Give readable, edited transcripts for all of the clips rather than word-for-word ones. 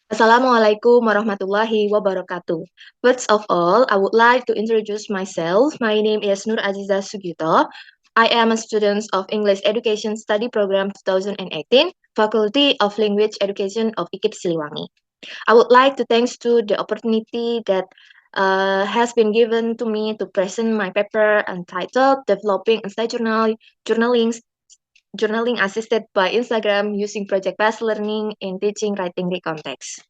Assalamualaikum warahmatullahi wabarakatuh. First of all, I would like to introduce myself. My name is Nur Azizah Sugito. I am a student of English Education Study Program 2018, Faculty of Language Education of IKIP Siliwangi. I would like to thanks to the opportunity that has been given to me to present my paper entitled Developing Inside Journaling Journaling Assisted by Instagram Using Project-Based Learning in Teaching Writing the Context.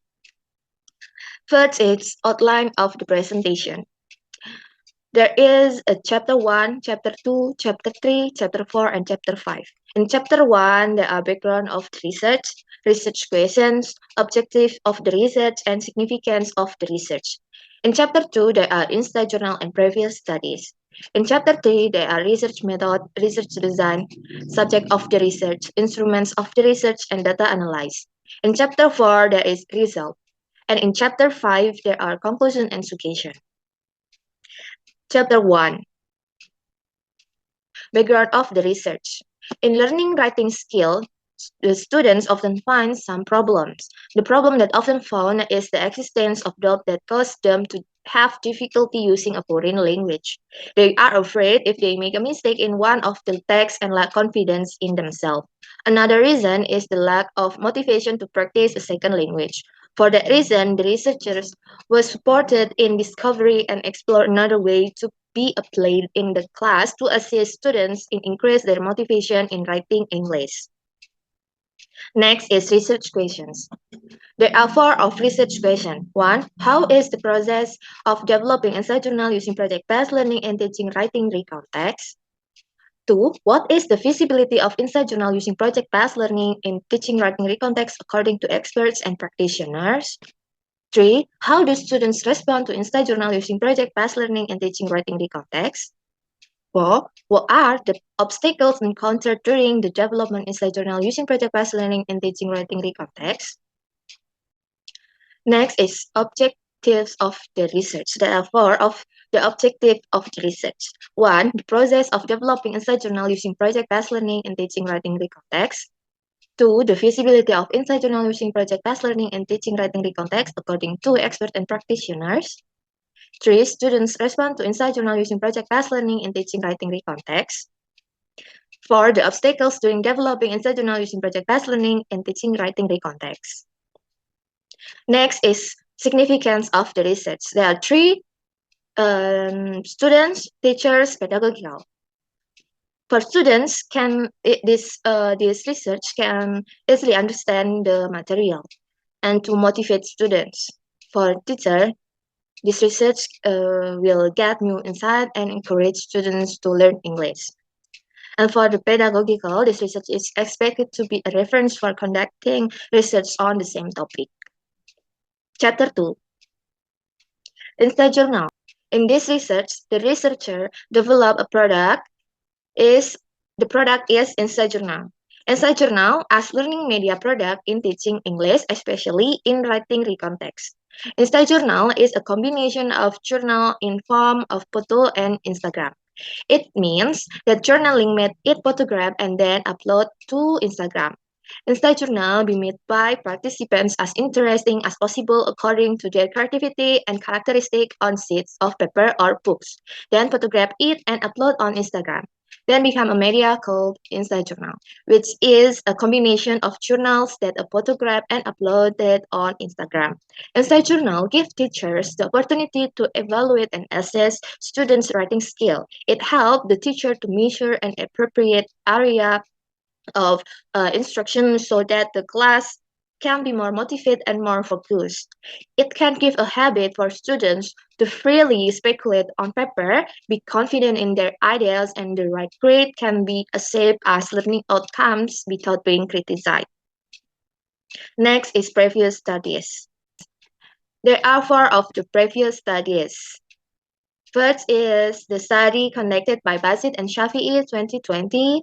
First, it's outline of the presentation. There is a chapter 1, chapter 2, chapter 3, chapter 4, and chapter 5. In chapter 1, there are background of the research questions, objective of the research, and significance of the research. In chapter 2, there are inside journal and previous studies. In chapter 3, there are research method, research design, subject of the research, instruments of the research, and data analysis. In chapter 4, there is result. And in chapter 5, there are conclusion and suggestion. Chapter 1, background of the research. In learning writing skill, the students often find some problems. The problem that often found is the existence of doubt that cause them to have difficulty using a foreign language. They are afraid if they make a mistake in one of the texts and lack confidence in themselves. Another reason is the lack of motivation to practice a second language. For that reason, the researchers were supported in discovery and explore another way to be applied in the class to assist students in increase their motivation in writing English. Next is research questions. There are four of research questions. One, how is the process of developing a journal using project-based learning and teaching writing context? Two, what is the feasibility of inside journal using project-based learning in teaching writing context according to experts and practitioners? Three, how do students respond to inside journal using project-based learning and teaching writing context? Four, what are the obstacles encountered during the development inside journal using project-based learning and teaching writing context? Next is objectives of the research. There are four of the objective of the research. One, the process of developing inside journal using project-based learning and teaching writing context. Two, the feasibility of inside journal using project-based learning and teaching writing context according to experts and practitioners. Three, students respond to inside journal using project-based learning and teaching writing context. Four, the obstacles during developing inside journal using project-based learning and teaching writing context. Next is significance of the research. There are three students, teachers, pedagogical. For students, this research can easily understand the material and to motivate students. For teacher, this research will get new insight and encourage students to learn English. And for the pedagogical, this research is expected to be a reference for conducting research on the same topic. Chapter 2, Inside Journal. In this research, the researcher developed a product. The product is Inside Journal. Inside Journal as learning media product in teaching English, especially in writing context. Inside Journal is a combination of journal in form of photo and Instagram. It means that journaling made it photograph and then upload to Instagram. Inside journal be made by participants as interesting as possible according to their creativity and characteristic on sheets of paper or books. Then photograph it and upload on Instagram. Then become a media called Inside Journal, which is a combination of journals that are photographed and uploaded on Instagram. Inside Journal gives teachers the opportunity to evaluate and assess students' writing skill. It helps the teacher to measure an appropriate area of instruction so that the class can be more motivated and more focused. It can give a habit for students to freely speculate on paper, be confident in their ideas, and the right grade can be achieved as learning outcomes without being criticized. Next is previous studies. There are four of the previous studies. First is the study conducted by Basit and Shafi'i 2020.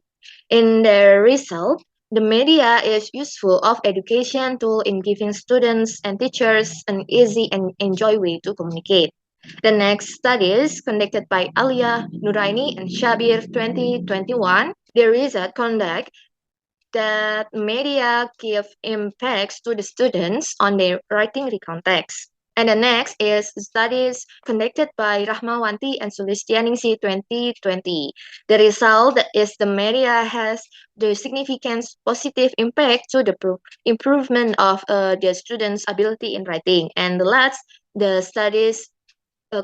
In their result, the media is useful of education tool in giving students and teachers an easy and enjoy way to communicate. The next studies conducted by Alia, Nuraini, and Shabir 2021. Their result conduct that media give impacts to the students on their writing context. And the next is studies conducted by Rahmawanti and Sulistianingsi 2020. The result is the media has the significant positive impact to the improvement of the students' ability in writing. And the last, the studies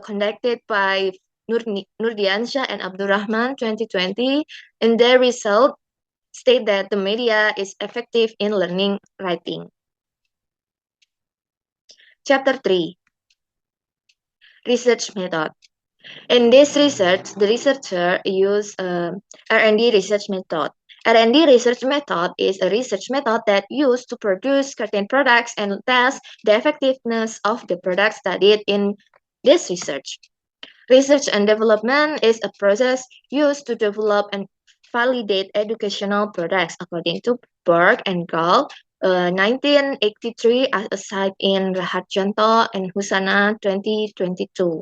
conducted by Nurdiansyah and Abdurrahman 2020, and their result state that the media is effective in learning writing. Chapter 3, Research Method. In this research, the researcher used R&D research method. R&D research method is a research method that used to produce certain products and test the effectiveness of the products studied in this research. Research and development is a process used to develop and validate educational products according to Berg and Gall, 1983, as a site in Raharjanto and Husana 2022.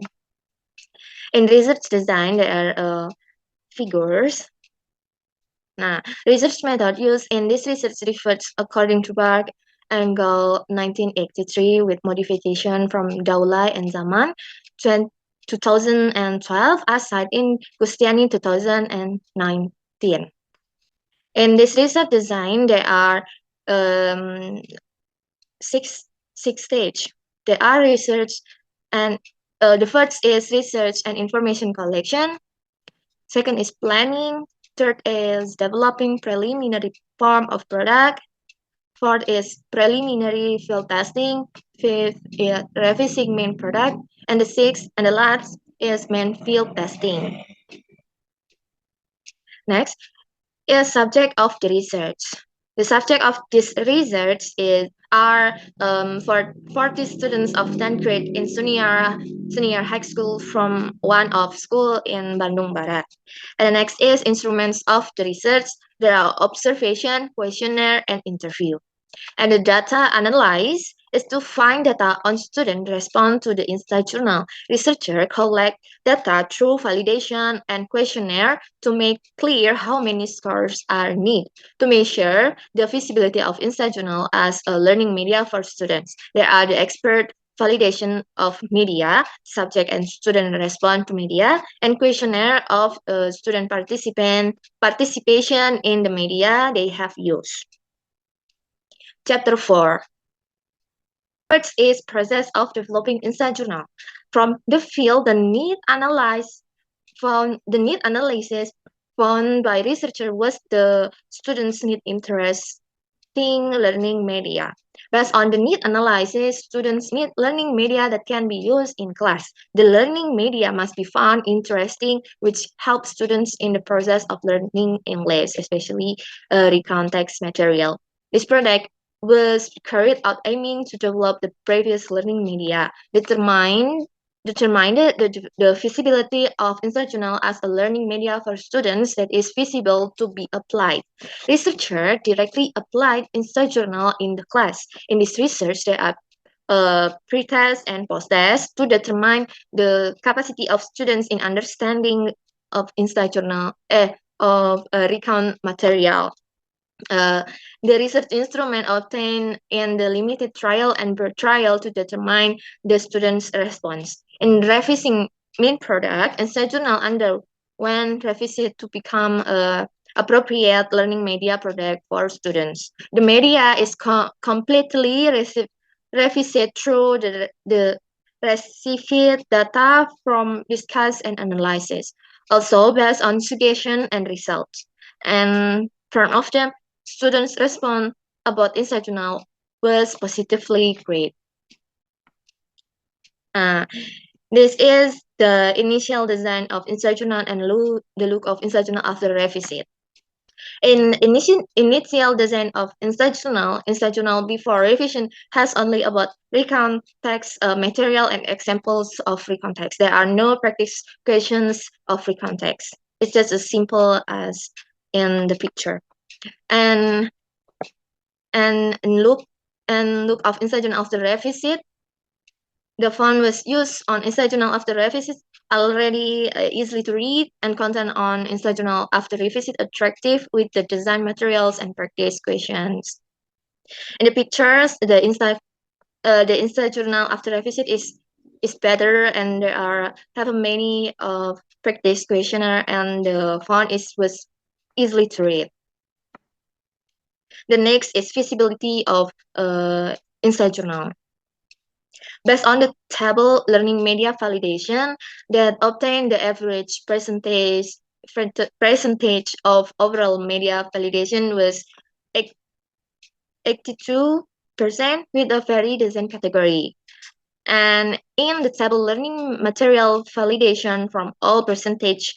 In research design, there are figures. Nah, research method used in this research refers according to Berg and Gall 1983 with modification from Daulay and Zaman 2012 as cited in Gustiani 2019. In this research design, there are six stage. There are research and the first is research and information collection. Second is planning. Third is developing preliminary form of product. Fourth is preliminary field testing. Fifth is revising main product. And the sixth and the last is main field testing. Next is subject of the research. The subject of this research are for 40 students of 10th grade in senior high school from one of school in Bandung Barat. And the next is instruments of the research. There are observation, questionnaire, and interview. And the data analysis is to find data on student response to the inside journal. Researcher collect data through validation and questionnaire to make clear how many scores are needed to measure the feasibility of inside journal as a learning media for students. There are the expert validation of media, subject and student respond to media, and questionnaire of student participation in the media they have used. Chapter 4. First is process of developing inside journal. From the field, the need analysis found by researcher was the students' need interesting learning media. Based on the need analysis, students need learning media that can be used in class. The learning media must be found interesting, which helps students in the process of learning English, especially recontext material. This project was carried out aiming to develop the previous learning media, determine the feasibility of inside journal as a learning media for students that is feasible to be applied. Researcher directly applied inside journal in the class. In this research, there are pre-test and post-test to determine the capacity of students in understanding of inside journal of recount material. The research instrument obtained in the limited trial and bird trial to determine the student's response. In revising main product, inside journal underwent revisit to become a appropriate learning media product for students. The media is completely revisit through the received data from discuss and analysis, also based on suggestion and results. And from of them, students' response about inside journal was positively great. This is the initial design of inside journal and the look of inside journal after revisit. In initial design of inside journal before revision has only about recount text material and examples of recount text. There are no practice questions of recount text. It's just as simple as in the picture. And look of inside journal after revisit. The font was used on inside journal after revisit already easily to read, and content on Insta Journal after revisit attractive with the design materials and practice questions. In the pictures, the Insta Journal after revisit is better, and there are have many practice questionnaire, and the font was easily to read. The next is feasibility of Insta Journal. Based on the table learning media validation that obtained the average percentage of overall media validation was 82% with a very decent category. And in the table learning material validation from all percentage,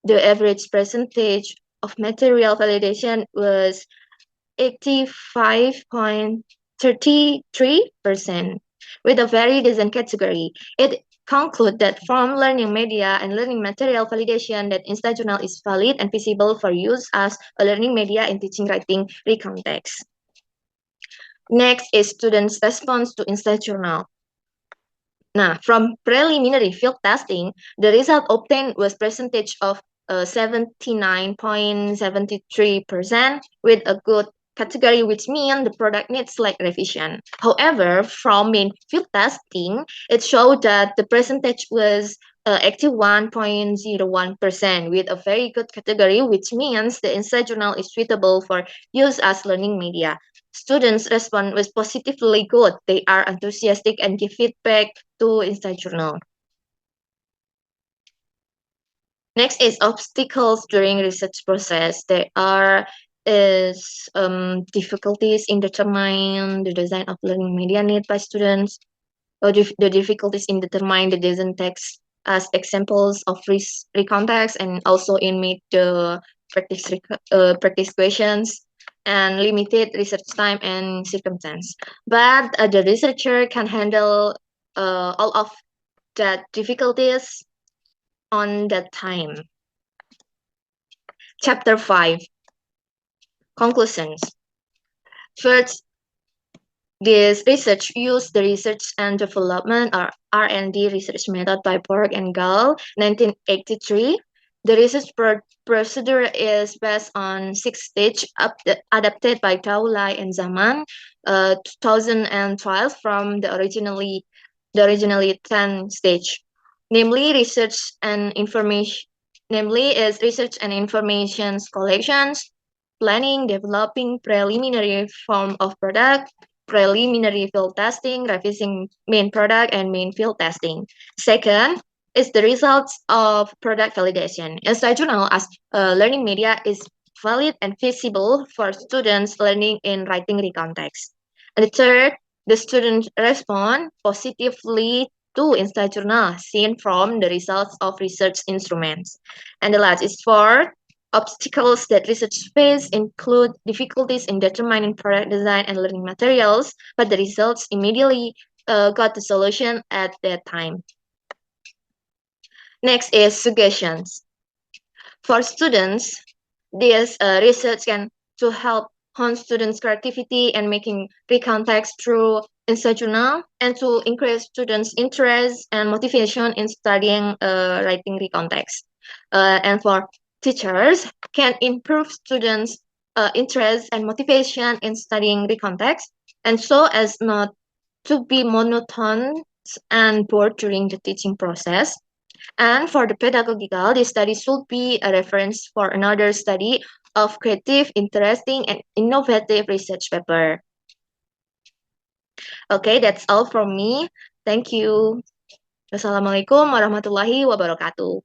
the average percentage of material validation was 85.33% with a very decent category. It concludes that from learning media and learning material validation that Insta Journal is valid and feasible for use as a learning media in teaching writing recontext. Next is students' response to Insta Journal. Now, from preliminary field testing, the result obtained was percentage of 79.73% with a good category, which means the product needs slight revision. However, from main field testing, it showed that the percentage was 81.01% with a very good category, which means the Insta Journal is suitable for use as learning media. Students' response was positively good. They are enthusiastic and give feedback to Insta Journal. Next is obstacles during research process. There are difficulties in determining the design of learning media need by students, or the difficulties in determining the design text as examples of recontext, and also in make the practice questions, and limited research time and circumstance. But the researcher can handle all of that difficulties on that time. Chapter 5. Conclusions. First, this research used the research and development or R&D research method by Borg and Gall, 1983. The research procedure is based on 6 stages adapted by Tao Lai and Zaman, 2012 from the originally 10 stage. Namely, research and information collections, planning, developing preliminary form of product, preliminary field testing, revising main product, and main field testing. Second is the results of product validation. Insta Journal as a learning media is valid and feasible for students learning in writing recontext. And the third, the students respond positively to Insta Journal seen from the results of research instruments. And the last is fourth, obstacles that research face include difficulties in determining product design and learning materials, but the results immediately got the solution at that time. Next is suggestions. For students, this research can to help hone students' creativity and making recontext through Insta Journal, and to increase students' interest and motivation in studying writing recontext. And for teachers, can improve students' interest and motivation in studying recontext, and so as not to be monotonous and bored during the teaching process. And for the pedagogical, this study should be a reference for another study of creative, interesting, and innovative research paper. Okay, that's all from me. Thank you. Wassalamualaikum warahmatullahi wabarakatuh.